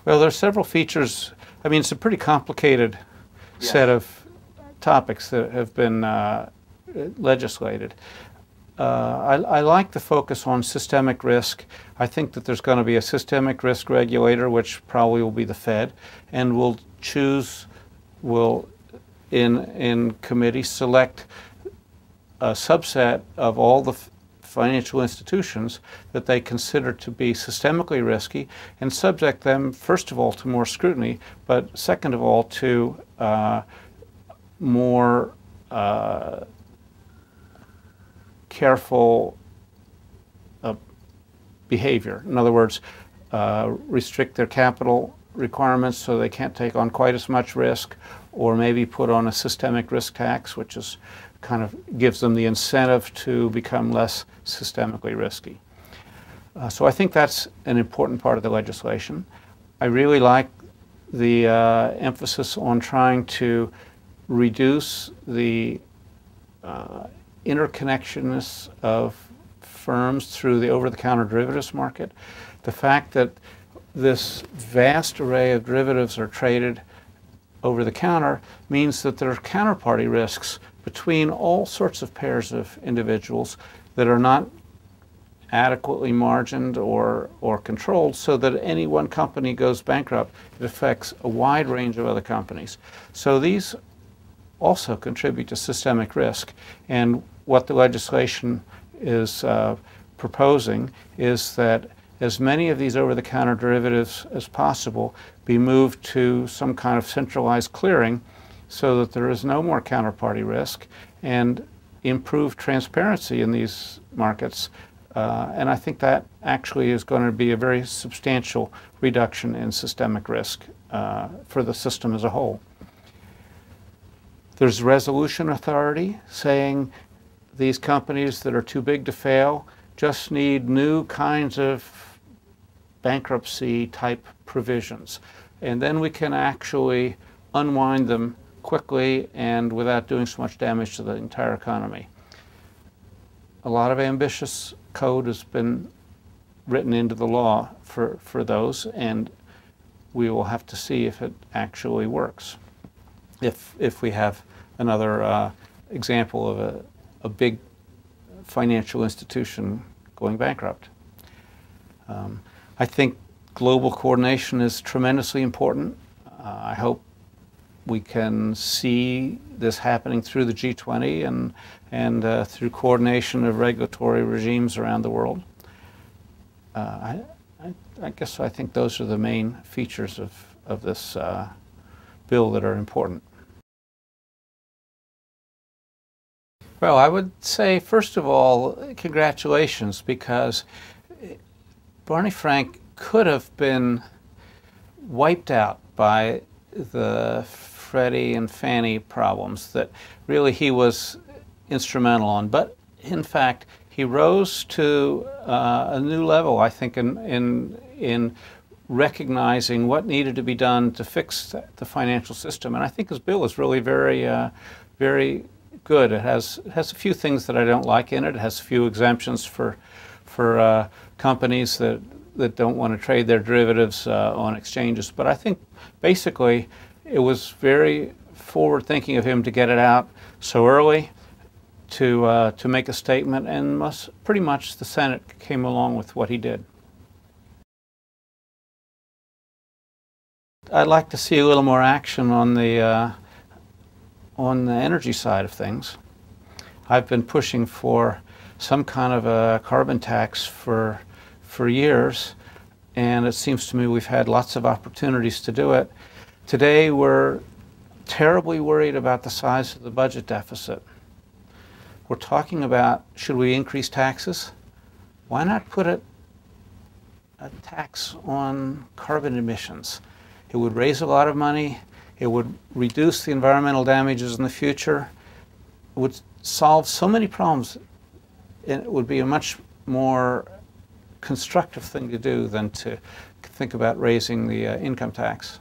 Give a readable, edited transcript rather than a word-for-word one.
Well, there are several features. I mean, it's a pretty complicated set of topics that have been legislated. I like the focus on systemic risk. I think that there's going to be a systemic risk regulator, which probably will be the Fed, and will in committee select a subset of all the financial institutions that they consider to be systemically risky and subject them, first of all, to more scrutiny, but second of all, to more careful behavior. In other words, restrict their capital requirements so they can't take on quite as much risk, or maybe put on a systemic risk tax, which is kind of gives them the incentive to become less systemically risky. So I think that's an important part of the legislation. I really like the emphasis on trying to reduce the interconnectedness of firms through the over-the-counter derivatives market. The fact that this vast array of derivatives are traded over the counter means that there are counterparty risks between all sorts of pairs of individuals that are not adequately margined or controlled, so that any one company goes bankrupt, it affects a wide range of other companies. So these also contribute to systemic risk, and what the legislation is proposing is that as many of these over-the-counter derivatives as possible be moved to some kind of centralized clearing so that there is no more counterparty risk, and improve transparency in these markets. And I think that actually is going to be a very substantial reduction in systemic risk for the system as a whole. There's resolution authority saying these companies that are too big to fail just need new kinds of bankruptcy type provisions. And then we can actually unwind them quickly and without doing so much damage to the entire economy. A lot of ambitious code has been written into the law for those, and we will have to see if it actually works. If we have another example of a big financial institution going bankrupt. I think global coordination is tremendously important. I hope we can see this happening through the G20 and through coordination of regulatory regimes around the world. I guess I think those are the main features of this bill that are important. Well, I would say, first of all, congratulations, because Barney Frank could have been wiped out by the Freddie and Fannie problems that really he was instrumental on. But in fact, he rose to a new level, I think, in recognizing what needed to be done to fix the financial system. And I think his bill is really very good. It has a few things that I don't like in it. It has a few exemptions for companies that don't want to trade their derivatives on exchanges. But I think basically it was very forward-thinking of him to get it out so early, to make a statement, and pretty much the Senate came along with what he did. I'd like to see a little more action on the energy side of things. I've been pushing for some kind of a carbon tax for years, and it seems to me we've had lots of opportunities to do it. Today we're terribly worried about the size of the budget deficit. We're talking about, should we increase taxes? Why not put a tax on carbon emissions? It would raise a lot of money. It would reduce the environmental damages in the future. It would solve so many problems. It would be a much more constructive thing to do than to think about raising the income tax.